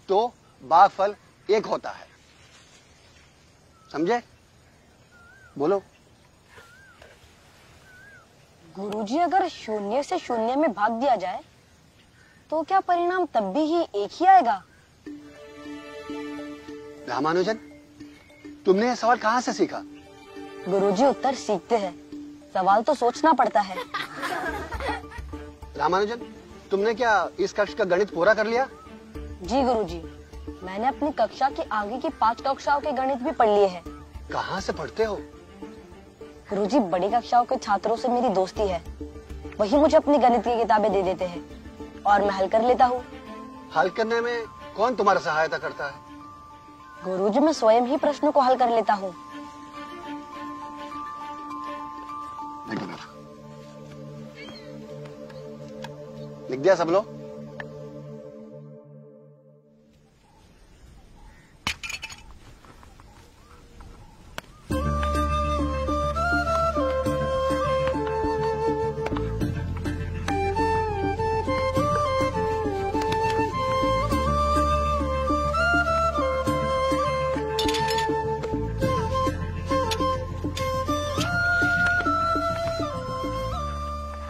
तो भागफल 1 होता है। समझे? बोलो। गुरुजी, अगर 0 से 0 में भाग दिया जाए तो क्या परिणाम तब भी एक ही आएगा? रामानुजन, तुमने यह सवाल कहाँ से सीखा? गुरुजी, उत्तर सीखते हैं, सवाल तो सोचना पड़ता है। रामानुजन, तुमने क्या इस कक्षा का गणित पूरा कर लिया? जी गुरुजी, मैंने अपनी कक्षा की आगे की 5 कक्षाओं के गणित भी पढ़ लिए हैं। कहाँ से पढ़ते हो? गुरुजी, बड़ी कक्षाओं के छात्रों से मेरी दोस्ती है, वही मुझे अपनी गणित की किताबें दे देते हैं और मैं हल कर लेता हूँ। हल करने में कौन तुम्हारा सहायता करता है? गुरुजी, मैं स्वयं ही प्रश्नों को हल कर लेता हूँ। लिख दिया सब लोग?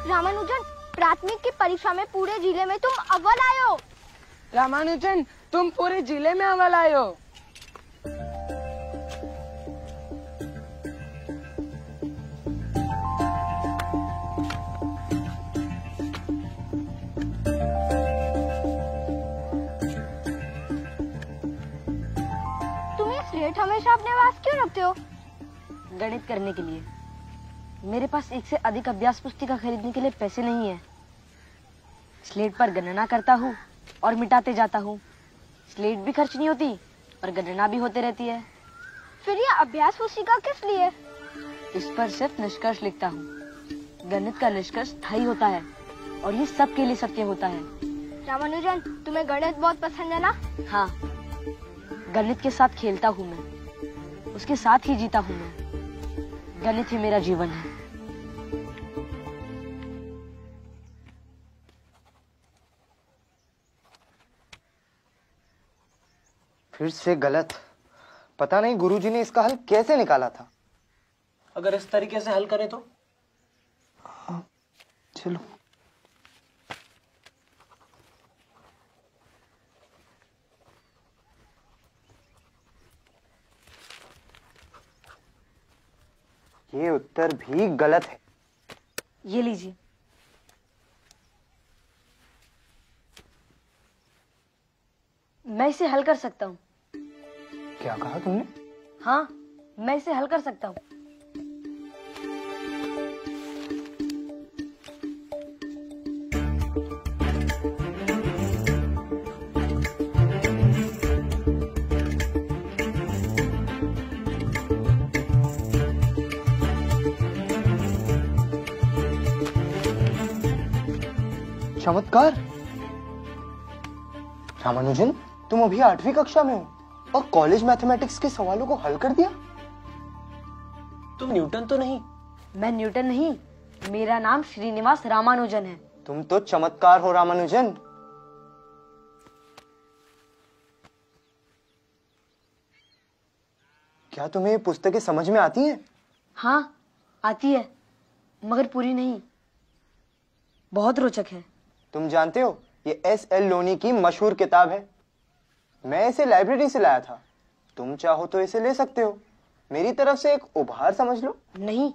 रामानुजन, प्राथमिक की परीक्षा में पूरे जिले में तुम अव्वल आए हो। रामानुजन, तुम पूरे जिले में अव्वल आए हो। तुम ये स्लेट हमेशा अपने पास क्यों रखते हो? गणित करने के लिए। मेरे पास 1 से अधिक अभ्यास पुस्तिका खरीदने के लिए पैसे नहीं है। स्लेट पर गणना करता हूँ और मिटाते जाता हूँ। स्लेट भी खर्च नहीं होती और गणना भी होते रहती है। फिर ये अभ्यास पुस्तिका किस लिए? इस पर सिर्फ निष्कर्ष लिखता हूँ। गणित का निष्कर्ष स्थायी होता है और ये सबके लिए सत्य होता है। रामानुजन, तुम्हें गणित बहुत पसंद है ना? हाँ, गणित के साथ खेलता हूँ मैं, उसके साथ ही जीता हूँ मैं। गणित ही मेरा जीवन है। फिर से गलत। पता नहीं गुरुजी ने इसका हल कैसे निकाला था। अगर इस तरीके से हल करें तो? चलो। ये उत्तर भी गलत है। ये लीजिए। मैं इसे हल कर सकता हूँ। क्या कहा तुमने? हाँ, मैं इसे हल कर सकता हूँ। चमत्कार। रामानुजन, तुम अभी 8वीं कक्षा में हो और कॉलेज मैथमेटिक्स के सवालों को हल कर दिया? तुम न्यूटन तो नहीं? मैं न्यूटन नहीं, मेरा नाम श्रीनिवास रामानुजन है। तुम तो चमत्कार हो रामानुजन। क्या तुम्हें ये पुस्तकें समझ में आती हैं? हाँ, आती है, मगर पूरी नहीं। बहुत रोचक है। तुम जानते हो, ये S.L. लोनी की मशहूर किताब है। मैं इसे लाइब्रेरी से लाया था। तुम चाहो तो इसे ले सकते हो। मेरी तरफ से एक उपहार समझ लो। नहीं,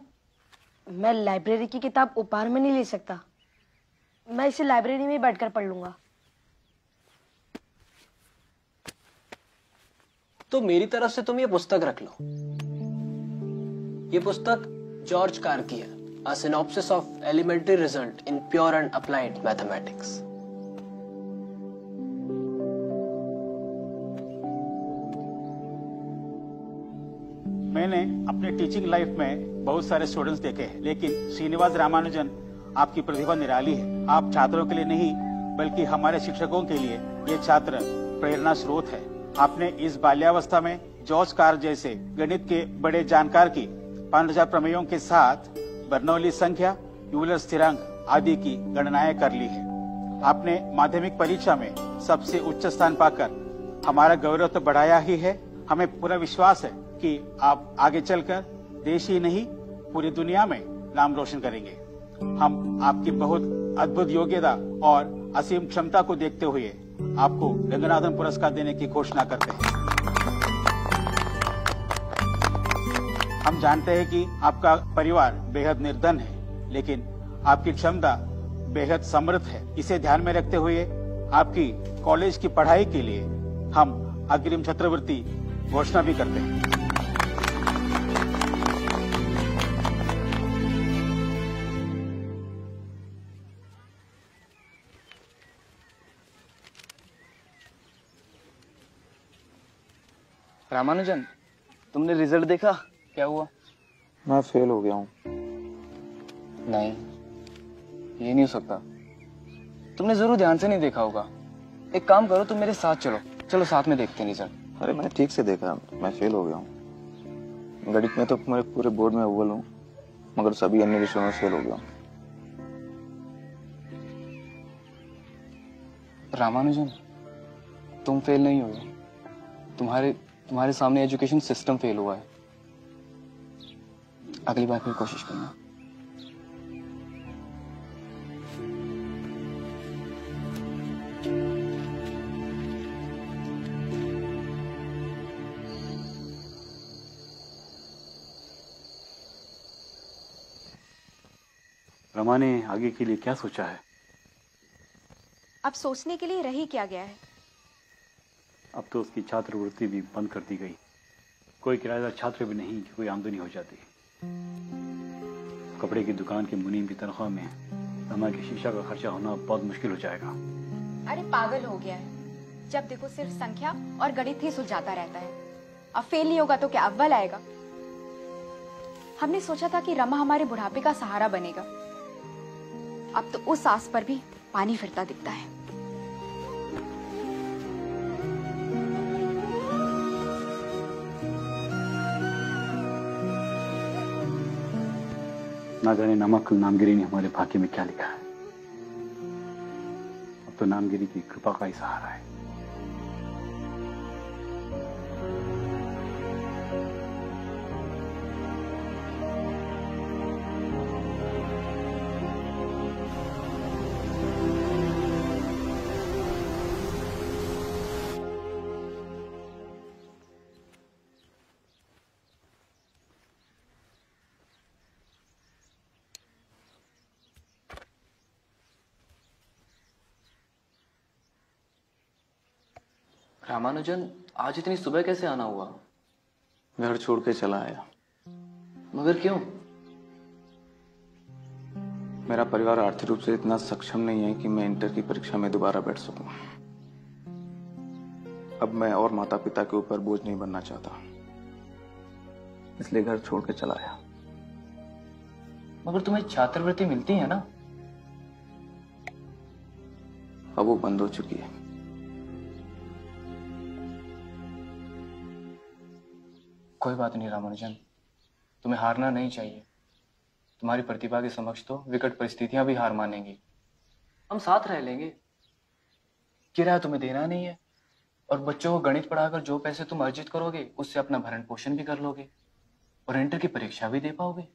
मैं लाइब्रेरी की किताब उपहार में नहीं ले सकता। मैं इसे लाइब्रेरी में बैठकर पढ़ लूंगा। तो मेरी तरफ से तुम ये पुस्तक रख लो। ये पुस्तक जॉर्ज कार की है, A Synopsis of Elementary Result in Pure and Applied Mathematics। मैंने अपने टीचिंग लाइफ में बहुत सारे स्टूडेंट्स देखे हैं, लेकिन श्रीनिवास रामानुजन, आपकी प्रतिभा निराली है। आप छात्रों के लिए नहीं बल्कि हमारे शिक्षकों के लिए ये छात्र प्रेरणा स्रोत है। आपने इस बाल्यावस्था में जॉर्ज कार जैसे गणित के बड़े जानकार की 5000 प्रमेयों के साथ बर्नौली संख्या, यूलर स्थिरांक आदि की गणनाएं कर ली है। आपने माध्यमिक परीक्षा में सबसे उच्च स्थान पाकर हमारा गौरव तो बढ़ाया ही है, हमें पूरा विश्वास है कि आप आगे चलकर देश ही नहीं पूरी दुनिया में नाम रोशन करेंगे। हम आपकी बहुत अद्भुत योग्यता और असीम क्षमता को देखते हुए आपको रंगनाथन पुरस्कार देने की घोषणा करते हैं। हम जानते हैं कि आपका परिवार बेहद निर्धन है, लेकिन आपकी क्षमता बेहद समृद्ध है। इसे ध्यान में रखते हुए आपकी कॉलेज की पढ़ाई के लिए हम अग्रिम छात्रवृत्ति घोषणा भी करते हैं। रामानुजन, तुमने रिजल्ट देखा? क्या हुआ? मैं फेल हो गया हूँ। नहीं, ये नहीं हो सकता। तुमने जरूर ध्यान से नहीं देखा होगा। एक काम करो, तुम मेरे साथ चलो। चलो साथ में देखते हैं रिजल्ट। अरे मैंने ठीक से देखा, मैं फेल हो गया हूँ। गणित में तो मेरे पूरे बोर्ड में अव्वल हूँ, मगर सभी अन्य विषयों में फेल हो गया हूँ। रामानुजन, तुम फेल नहीं हो, तुम्हारे सामने एजुकेशन सिस्टम फेल हुआ है। अगली बार फिर कोशिश करना। रमा ने आगे के लिए क्या सोचा है? अब सोचने के लिए रह ही क्या गया है। अब तो उसकी छात्रवृत्ति भी बंद कर दी गई। कोई किराएदार छात्र भी नहीं कि कोई आमदनी हो जाती। कपड़े की दुकान के मुनीम की तनख्वाह में रमा की शिक्षा का खर्चा होना बहुत मुश्किल हो जाएगा। अरे पागल हो गया है, जब देखो सिर्फ संख्या और गणित ही सुलझाता रहता है। अब फेल नहीं होगा तो क्या अव्वल आएगा? हमने सोचा था कि रमा हमारे बुढ़ापे का सहारा बनेगा। अब तो उस आस पर भी पानी फिरता दिखता है। ना जाने नमक नामगिरी ने हमारे भाग्य में क्या लिखा है। अब तो नामगिरी की कृपा का ही सहारा है। रामानुजन, आज इतनी सुबह कैसे आना हुआ? घर छोड़ के चला आया। मगर क्यों? मेरा परिवार आर्थिक रूप से इतना सक्षम नहीं है कि मैं इंटर की परीक्षा में दोबारा बैठ सकूं। अब मैं और माता पिता के ऊपर बोझ नहीं बनना चाहता, इसलिए घर छोड़ के चला आया। मगर तुम्हें छात्रवृत्ति मिलती है ना? अब वो बंद हो चुकी है। कोई बात नहीं रामानुजन, तुम्हें हारना नहीं चाहिए। तुम्हारी प्रतिभा के समक्ष तो विकट परिस्थितियां भी हार मानेंगी। हम साथ रह लेंगे। किराया तुम्हें देना नहीं है, और बच्चों को गणित पढ़ाकर जो पैसे तुम अर्जित करोगे उससे अपना भरण पोषण भी कर लोगे और इंटर की परीक्षा भी दे पाओगे।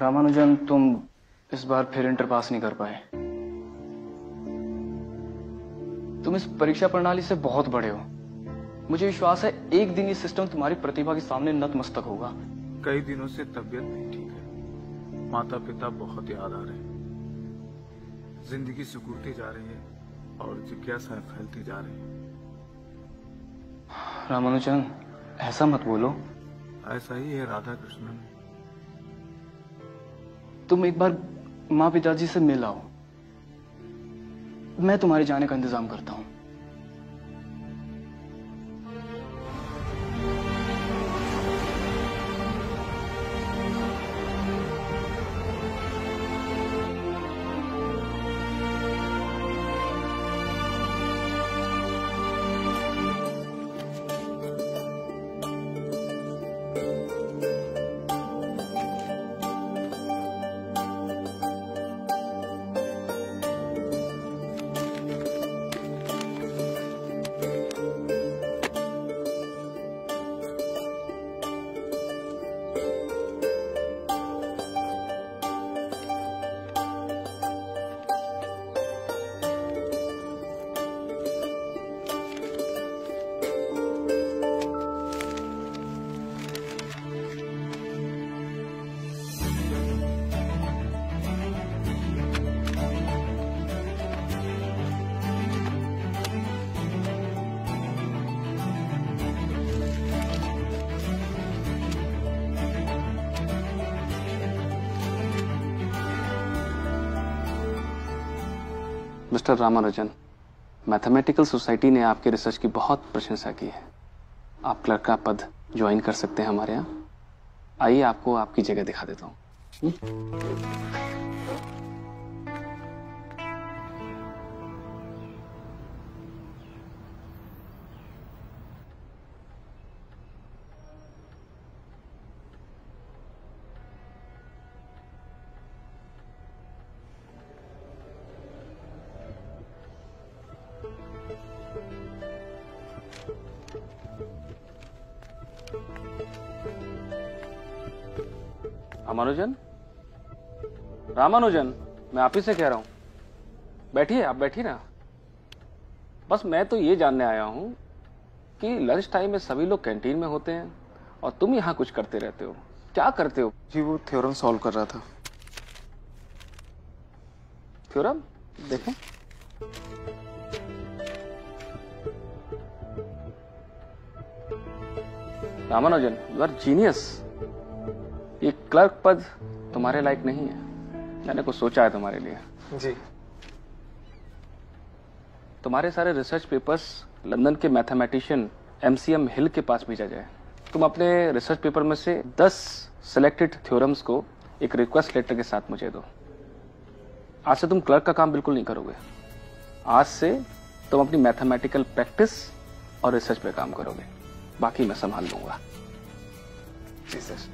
रामानुजन, तुम इस बार फिर इंटर पास नहीं कर पाए। तुम इस परीक्षा प्रणाली से बहुत बड़े हो। मुझे विश्वास है एक दिन ये सिस्टम तुम्हारी प्रतिभा के सामने नतमस्तक होगा। कई दिनों से तबीयत नहीं ठीक है, माता पिता बहुत याद आ रहे हैं, जिंदगी सिकुड़ती जा रही है और जिज्ञासाएं फैलती जा रही है। रामानुजन, ऐसा मत बोलो। ऐसा ही है राधा कृष्णन। तुम एक बार माँ पिताजी से मिल आओ, मैं तुम्हारे जाने का इंतजाम करता हूँ। मिस्टर रामानुजन, मैथमेटिकल सोसाइटी ने आपके रिसर्च की बहुत प्रशंसा की है। आप क्लर्क का पद ज्वाइन कर सकते हैं हमारे यहाँ। आइए आपको आपकी जगह दिखा देता हूँ। रामानुजन, रामानुजन, मैं आप ही से कह रहा हूं, बैठिए, आप बैठिए ना। बस मैं तो ये जानने आया हूं कि लंच टाइम में सभी लोग कैंटीन में होते हैं और तुम यहां कुछ करते रहते हो। क्या करते हो? जी वो थ्योरम सॉल्व कर रहा था। थ्योरम देखें। Ramanujan, you are genius. ये क्लर्क पद तुम्हारे लायक नहीं है। मैंने कुछ सोचा है तुम्हारे लिए। जी। तुम्हारे सारे रिसर्च पेपर्स लंदन के मैथमेटिशियन MCM हिल के पास भेजा जाए। तुम अपने रिसर्च पेपर में से 10 सिलेक्टेड थ्योरम्स को एक रिक्वेस्ट लेटर के साथ मुझे दो। आज से तुम क्लर्क का काम बिल्कुल नहीं करोगे। आज से तुम अपनी मैथमेटिकल प्रैक्टिस और रिसर्च पे काम करोगे। बाकी मैं संभाल लूंगा। जी सर।